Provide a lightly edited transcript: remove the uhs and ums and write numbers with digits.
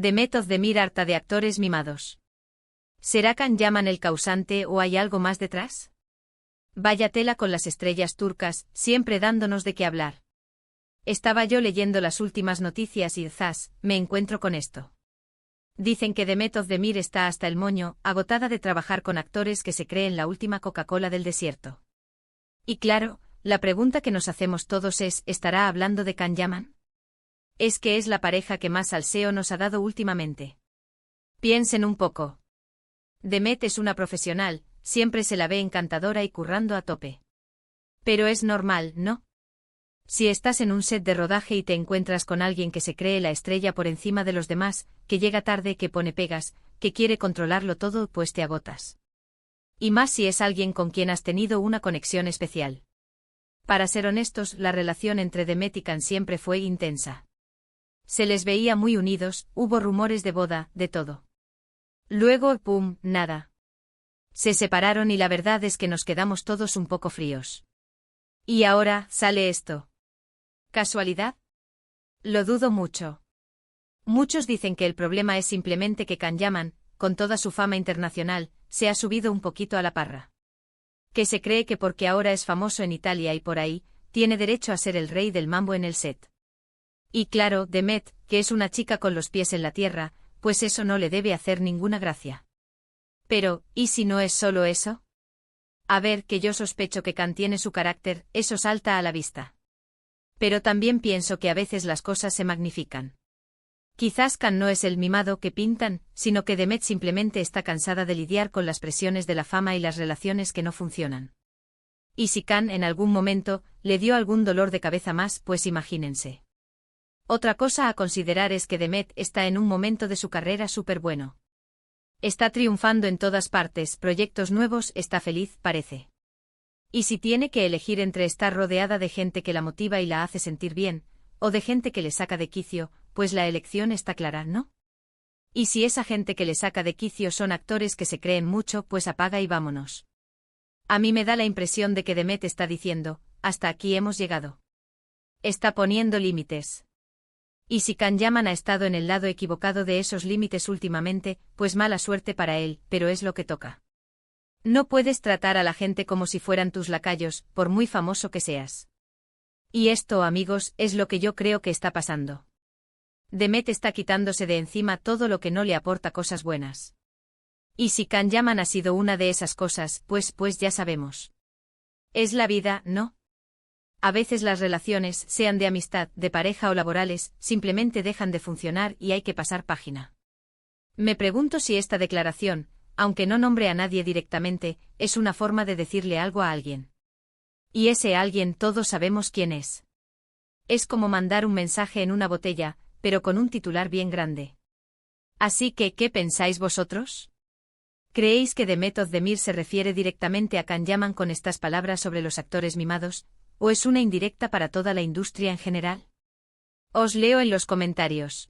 Demet Özdemir harta de actores mimados. ¿Será Can Yaman el causante o hay algo más detrás? Vaya tela con las estrellas turcas, siempre dándonos de qué hablar. Estaba yo leyendo las últimas noticias y zas, me encuentro con esto. Dicen que Demet Özdemir está hasta el moño, agotada de trabajar con actores que se creen la última Coca-Cola del desierto. Y claro, la pregunta que nos hacemos todos es, ¿estará hablando de Can Yaman? Es que es la pareja que más salseo nos ha dado últimamente. Piensen un poco. Demet es una profesional, siempre se la ve encantadora y currando a tope. Pero es normal, ¿no? Si estás en un set de rodaje y te encuentras con alguien que se cree la estrella por encima de los demás, que llega tarde, que pone pegas, que quiere controlarlo todo, pues te agotas. Y más si es alguien con quien has tenido una conexión especial. Para ser honestos, la relación entre Demet y Can siempre fue intensa. Se les veía muy unidos, hubo rumores de boda, de todo. Luego, pum, nada. Se separaron y la verdad es que nos quedamos todos un poco fríos. Y ahora, sale esto. ¿Casualidad? Lo dudo mucho. Muchos dicen que el problema es simplemente que Can Yaman, con toda su fama internacional, se ha subido un poquito a la parra. Que se cree que porque ahora es famoso en Italia y por ahí, tiene derecho a ser el rey del mambo en el set. Y claro, Demet, que es una chica con los pies en la tierra, pues eso no le debe hacer ninguna gracia. Pero, ¿y si no es solo eso? A ver, que yo sospecho que Can tiene su carácter, eso salta a la vista. Pero también pienso que a veces las cosas se magnifican. Quizás Can no es el mimado que pintan, sino que Demet simplemente está cansada de lidiar con las presiones de la fama y las relaciones que no funcionan. Y si Can en algún momento le dio algún dolor de cabeza más, pues imagínense. Otra cosa a considerar es que Demet está en un momento de su carrera súper bueno. Está triunfando en todas partes, proyectos nuevos, está feliz, parece. Y si tiene que elegir entre estar rodeada de gente que la motiva y la hace sentir bien, o de gente que le saca de quicio, pues la elección está clara, ¿no? Y si esa gente que le saca de quicio son actores que se creen mucho, pues apaga y vámonos. A mí me da la impresión de que Demet está diciendo, hasta aquí hemos llegado. Está poniendo límites. Y si Can Yaman ha estado en el lado equivocado de esos límites últimamente, pues mala suerte para él, pero es lo que toca. No puedes tratar a la gente como si fueran tus lacayos, por muy famoso que seas. Y esto, amigos, es lo que yo creo que está pasando. Demet está quitándose de encima todo lo que no le aporta cosas buenas. Y si Can Yaman ha sido una de esas cosas, pues ya sabemos. Es la vida, ¿no? A veces las relaciones, sean de amistad, de pareja o laborales, simplemente dejan de funcionar y hay que pasar página. Me pregunto si esta declaración, aunque no nombre a nadie directamente, es una forma de decirle algo a alguien. Y ese alguien todos sabemos quién es. Es como mandar un mensaje en una botella, pero con un titular bien grande. Así que, ¿qué pensáis vosotros? ¿Creéis que Demet Özdemir se refiere directamente a Can Yaman con estas palabras sobre los actores mimados, o es una indirecta para toda la industria en general? Os leo en los comentarios.